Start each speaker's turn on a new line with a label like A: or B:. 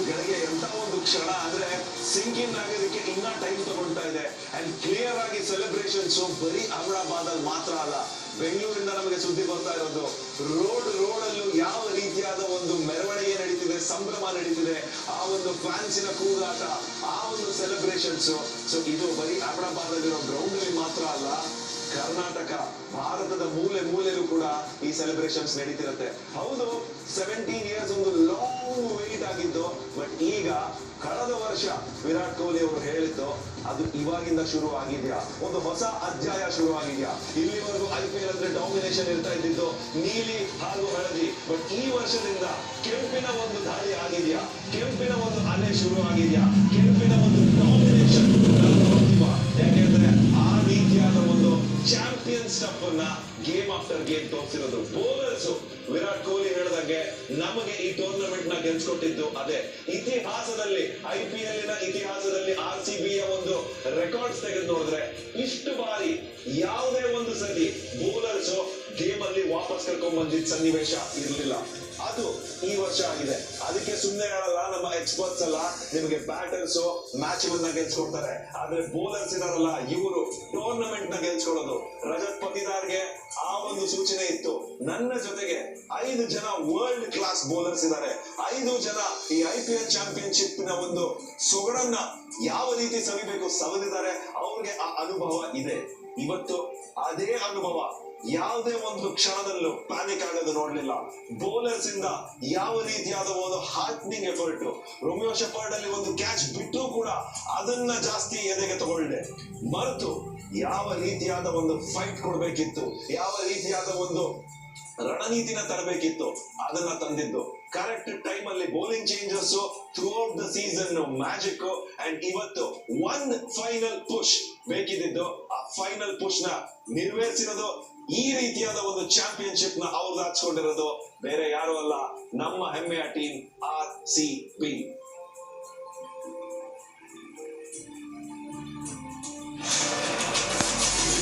A: ಗಳಿಗೆ ಎಂತ ಒಂದು ಕ್ಷಣ ಅಂದ್ರೆ ಸಿಂಕ್ ಇನ್ ಆಗೋದಕ್ಕೆ ಇನ್ನ ಟೈಮ್ ತಗೊಳ್ತಾ ಇದೆ. ಅಂಡ್ ಕ್ಲಿಯರ್ ಆಗಿ ಸೆಲೆಬ್ರೇಷನ್ಸ್ ಬರೀ ಅಹಮದಾಬಾದ್ ಅಲ್ಲಿ ಮಾತ್ರ ಅಲ್ಲ, ಬೆಂಗಳೂರಿಂದ ನಮಗೆ ಸುದ್ದಿ ಬರ್ತಾ ಇರೋದು ರೋಡಲ್ಲೂ ಯಾವ ರೀತಿಯಾದ ಒಂದು ಮೆರವಣಿಗೆ ನಡೀತಿದೆ, ಸಂಭ್ರಮ ನಡೀತಿದೆ, ಆ ಒಂದು ಫ್ಯಾನ್ಸಿನ ಕೂಗಾಟ, ಆ ಒಂದು ಸೆಲೆಬ್ರೇಷನ್ಸ್. ಸೊ ಇದು ಬರೀ ಅಹಮದಾಬಾದ್ ಅಲ್ಲಿರೋ ಗ್ರೌಂಡ್ ಅಲ್ಲಿ ಮಾತ್ರ ಅಲ್ಲ, ಕರ್ನಾಟಕ ಭಾರತದ ಮೂಲೆ ಮೂಲೆಯಲ್ಲೂ ಕೂಡ ಈ ಸೆಲೆಬ್ರೇಷನ್ಸ್ ನಡೀತಿರುತ್ತೆ. ಹೌದು, 17 ಇಯರ್ಸ್ ಒಂದು ಲಾಂಗ್ ವೇಟ್ ಆಗಿದ್ದು, ಬಟ್ ಈಗ ಕಳೆದ ವರ್ಷ ವಿರಾಟ್ ಕೊಹ್ಲಿ ಅವರು ಹೇಳಿದ್ದು ಅದು ಇವಾಗಿಂದ ಶುರು ಆಗಿದ್ಯಾ, ಒಂದು ಹೊಸ ಅಧ್ಯಾಯ ಶುರು ಆಗಿದ್ಯಾ. ಇಲ್ಲಿವರೆಗೂ IPL ಅಂದ್ರೆ ಡಾಮಿನೇಷನ್ ಇರ್ತಾ ಇದ್ದಿದ್ದು ನೀಲಿ ಹಾಗೂ ಹಳದಿ, ಬಟ್ ಈ ವರ್ಷದಿಂದ ಕೆಂಪಿನ ಒಂದು ದಾಳಿ ಆಗಿದ್ಯಾ, ಕೆಂಪಿನ ಒಂದು ಅಲೆ ಶುರು ಆಗಿದ್ಯಾ, ಕೆಂಪಿನ ಒಂದು ಡಾಮಿನೇಷನ್. ಯಾಕೆಂದ್ರೆ ಆ ರೀತಿಯಾದ ಒಂದು ಚಾಂಪಿಯನ್ ಸ್ಟಫ್ ಅನ್ನ ಗೇಮ್ ಆಫ್ಟರ್ ಗೇಮ್ ತೋರಿಸಿರೋದು ಬೌಲರ್ಸ್. ವಿರಾಟ್ ಕೊಹ್ಲಿ ಹೇಳಿದಂಗೆ ನಮಗೆ ಈ ಟೂರ್ನಮೆಂಟ್ ನ ಗೆಲ್ಸ್ಕೊಟ್ಟಿದ್ದು ಅದೇ. ಇತಿಹಾಸದಲ್ಲಿ IPL ಇತಿಹಾಸದಲ್ಲಿ RCB ಯ ಒಂದು ರೆಕಾರ್ಡ್ಸ್ ತೆಗೆದು ನೋಡಿದ್ರೆ ಇಷ್ಟು ಬಾರಿ ಯಾವುದೇ ಒಂದು ಸತಿ ಬೌಲರ್ಸ್ ಗೇಮ್ ಅಲ್ಲಿ ವಾಪಸ್ ಕರ್ಕೊಂಡ್ ಬಂದಿದ್ದ ಸನ್ನಿವೇಶ ಇರಲಿಲ್ಲ. ಅದು ಈ ವರ್ಷ ಆಗಿದೆ. ಅದಕ್ಕೆ ಸುಮ್ಮನೆ ಹೇಳಲ್ಲ ನಮ್ಮ ಎಕ್ಸ್ಪರ್ಟ್ಸ್ ಎಲ್ಲ, ನಿಮಗೆ ಬ್ಯಾಟರ್ಸ್ ಮ್ಯಾಚ್ ಗಳನ್ನ ಗೆಲ್ಸ್ಕೊಡ್ತಾರೆ, ಆದ್ರೆ ಬೌಲರ್ಸ್ ಇದಾರಲ್ಲ ಇವರು ಟೂರ್ನಮೆಂಟ್ ನ ಗೆಲ್ಸ್ಕೊಳ್ಳೋದು. ರಜತ್ ಪತಿದಾರ್ಗೆ ಆ ಒಂದು ಸೂಚನೆ ಇತ್ತು, ನನ್ನ ಜೊತೆಗೆ 5 ಜನ ವರ್ಲ್ಡ್ ಕ್ಲಾಸ್ ಬೌಲರ್ಸ್ ಇದ್ದಾರೆ, 5 ಜನ ಈ IPL ಚಾಂಪಿಯನ್ಶಿಪ್ ನ ಒಂದು ಸೊಗಡನ್ನ ಯಾವ ರೀತಿ ಸವಿಬೇಕು ಸವಿದಿದ್ದಾರೆ, ಅವ್ರಿಗೆ ಆ ಅನುಭವ ಇದೆ. ಇವತ್ತು ಅದೇ ಅನುಭವ ಯಾವುದೇ ಒಂದು ಕ್ಷಣದಲ್ಲೂ ಪ್ಯಾನಿಕ್ ಆಗೋದು ನೋಡ್ಲಿಲ್ಲ. ಬೌಲರ್ಸ್ ಇಂದ ಯಾವ ರೀತಿಯಾದ ಒಂದು ಹಾರ್ಟ್ನಿಂಗ್ ಎಫರ್ಟ್, ರೊಮಿಯೋ ಶೆಪರ್ಡ್ ಅಲ್ಲಿ ಒಂದು ಕ್ಯಾಚ್ ಬಿಟ್ಟರು ಕೂಡ ಅದನ್ನ ಜಾಸ್ತಿ ಎದೆಗೆ ತಗೊಳ್ಳೆ ಮರೆತು ಯಾವ ರೀತಿಯಾದ ಒಂದು ಫೈಟ್ ಕೊಡ್ಬೇಕಿತ್ತು, ಯಾವ ರೀತಿಯಾದ ಒಂದು ರಣನೀತಿನ ತರಬೇಕಿತ್ತು ಅದನ್ನ ತಂದಿದ್ದು. ಕರೆಕ್ಟ್ ಟೈಮ್ ಅಲ್ಲಿ bowling changes through out the season magic. And ಇವತ್ತು ಒಂದು ಫೈನಲ್ ಪುಷ್ ಬೇಕಿದ್ದು, ಆ ಫೈನಲ್ ಪುಷ್ ನ ನಿರ್ವಹಿಸಿರೋದು, ಈ ರೀತಿಯಾದ ಒಂದು ಚಾಂಪಿಯನ್ಶಿಪ್ ನ ಅವ್ರು ಹಾಚ್ಕೊಂಡಿರೋದು ಬೇರೆ ಯಾರು ಅಲ್ಲ, ನಮ್ಮ ಹೆಮ್ಮೆಯ ಟೀಮ್ RCB.